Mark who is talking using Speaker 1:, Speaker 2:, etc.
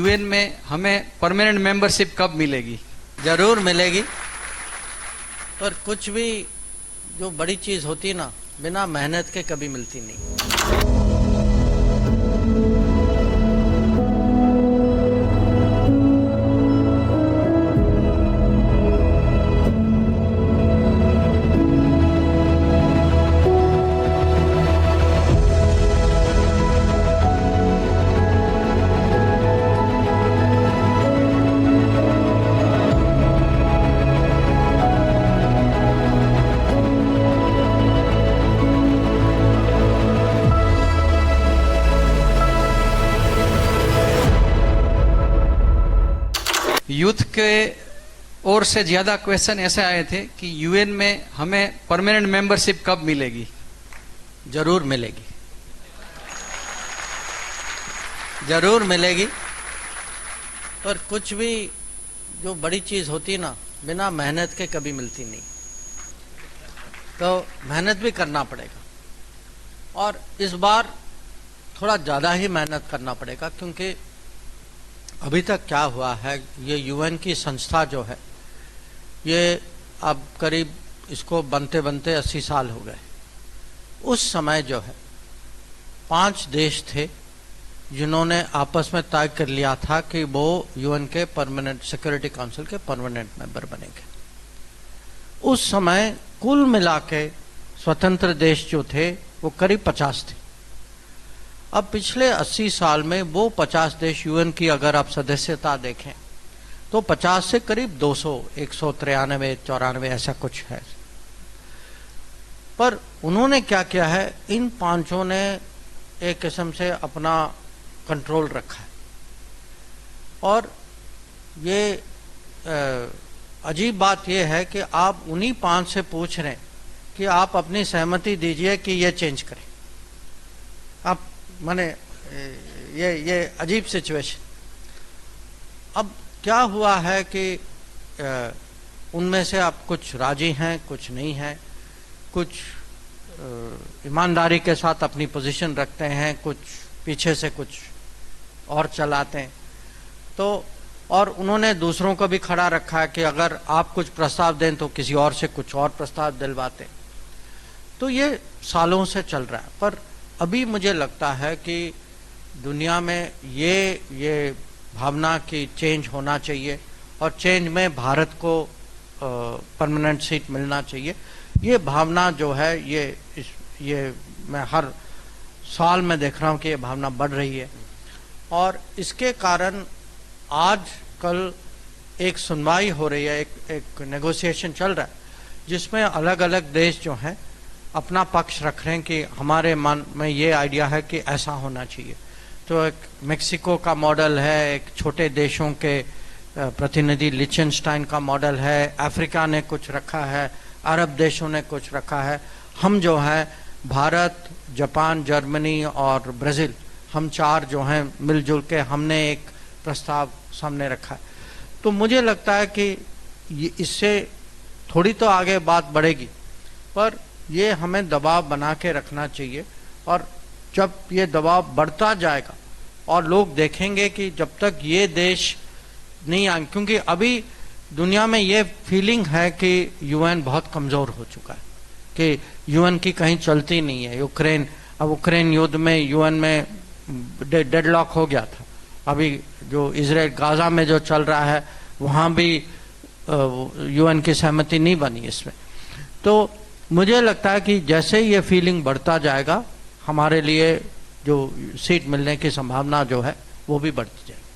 Speaker 1: UN में हमें permanent membership कब मिलेगी?
Speaker 2: जरूर मिलेगी, पर कुछ भी जो बड़ी चीज होती ना, बिना मेहनत के कभी मिलती नहीं।
Speaker 1: यूथ के ओर से ज्यादा क्वेश्चन ऐसे आए थे कि यूएन में हमें परमानेंट मेंबरशिप कब मिलेगी?
Speaker 2: जरूर मिलेगी, जरूर मिलेगी, पर कुछ भी जो बड़ी चीज होती ना, बिना मेहनत के कभी मिलती नहीं। तो मेहनत भी करना पड़ेगा, और इस बार थोड़ा ज्यादा ही मेहनत करना पड़ेगा, क्योंकि अभी तक क्या हुआ है, ये यूएन की संस्था जो है, ये अब करीब इसको बनते बनते 80 साल हो गए। उस समय जो है 5 देश थे जिन्होंने आपस में तय कर लिया था कि वो यूएन के परमानेंट सिक्योरिटी काउंसिल के परमानेंट मेंबर बनेंगे। उस समय कुल मिला के स्वतंत्र देश जो थे वो करीब 50 थे। अब पिछले 80 साल में वो 50 देश यूएन की अगर आप सदस्यता देखें तो 50 से करीब 200, 193, 94 ऐसा कुछ है। पर उन्होंने क्या किया है, इन पांचों ने एक किस्म से अपना कंट्रोल रखा है। और ये अजीब बात यह है कि आप उन्हीं 5 से पूछ रहे हैं कि आप अपनी सहमति दीजिए कि ये चेंज करें। आप माने ये अजीब सिचुएशन। अब क्या हुआ है कि उनमें से आप कुछ राजी हैं, कुछ नहीं हैं, कुछ ईमानदारी के साथ अपनी पोजीशन रखते हैं, कुछ पीछे से कुछ और चलाते हैं। तो और उन्होंने दूसरों को भी खड़ा रखा है कि अगर आप कुछ प्रस्ताव दें तो किसी और से कुछ और प्रस्ताव दिलवाते हैं। तो ये सालों से चल रहा है। पर अभी मुझे लगता है कि दुनिया में ये भावना की चेंज होना चाहिए, और चेंज में भारत को परमानेंट सीट मिलना चाहिए। ये भावना जो है ये मैं हर साल में देख रहा हूँ कि ये भावना बढ़ रही है। और इसके कारण आज कल एक सुनवाई हो रही है, एक नेगोशिएशन चल रहा है, जिसमें अलग अलग देश जो हैं अपना पक्ष रख रहे हैं कि हमारे मन में ये आइडिया है कि ऐसा होना चाहिए। तो एक मेक्सिको का मॉडल है, एक छोटे देशों के प्रतिनिधि लिचेनस्टाइन का मॉडल है, अफ्रीका ने कुछ रखा है, अरब देशों ने कुछ रखा है। हम जो है भारत, जापान, जर्मनी और ब्राज़ील, हम 4 जो हैं मिलजुल के हमने एक प्रस्ताव सामने रखा है। तो मुझे लगता है कि इससे थोड़ी तो आगे बात बढ़ेगी, पर ये हमें दबाव बना के रखना चाहिए। और जब ये दबाव बढ़ता जाएगा और लोग देखेंगे कि जब तक ये देश नहीं आए, क्योंकि अभी दुनिया में ये फीलिंग है कि यूएन बहुत कमजोर हो चुका है, कि यूएन की कहीं चलती नहीं है। यूक्रेन युद्ध में यूएन में डेडलॉक हो गया था। अभी जो इजराइल गाजा में जो चल रहा है, वहाँ भी यूएन की सहमति नहीं बनी इसमें। तो मुझे लगता है कि जैसे ये फीलिंग बढ़ता जाएगा, हमारे लिए जो सीट मिलने की संभावना जो है वो भी बढ़ती जाएगी।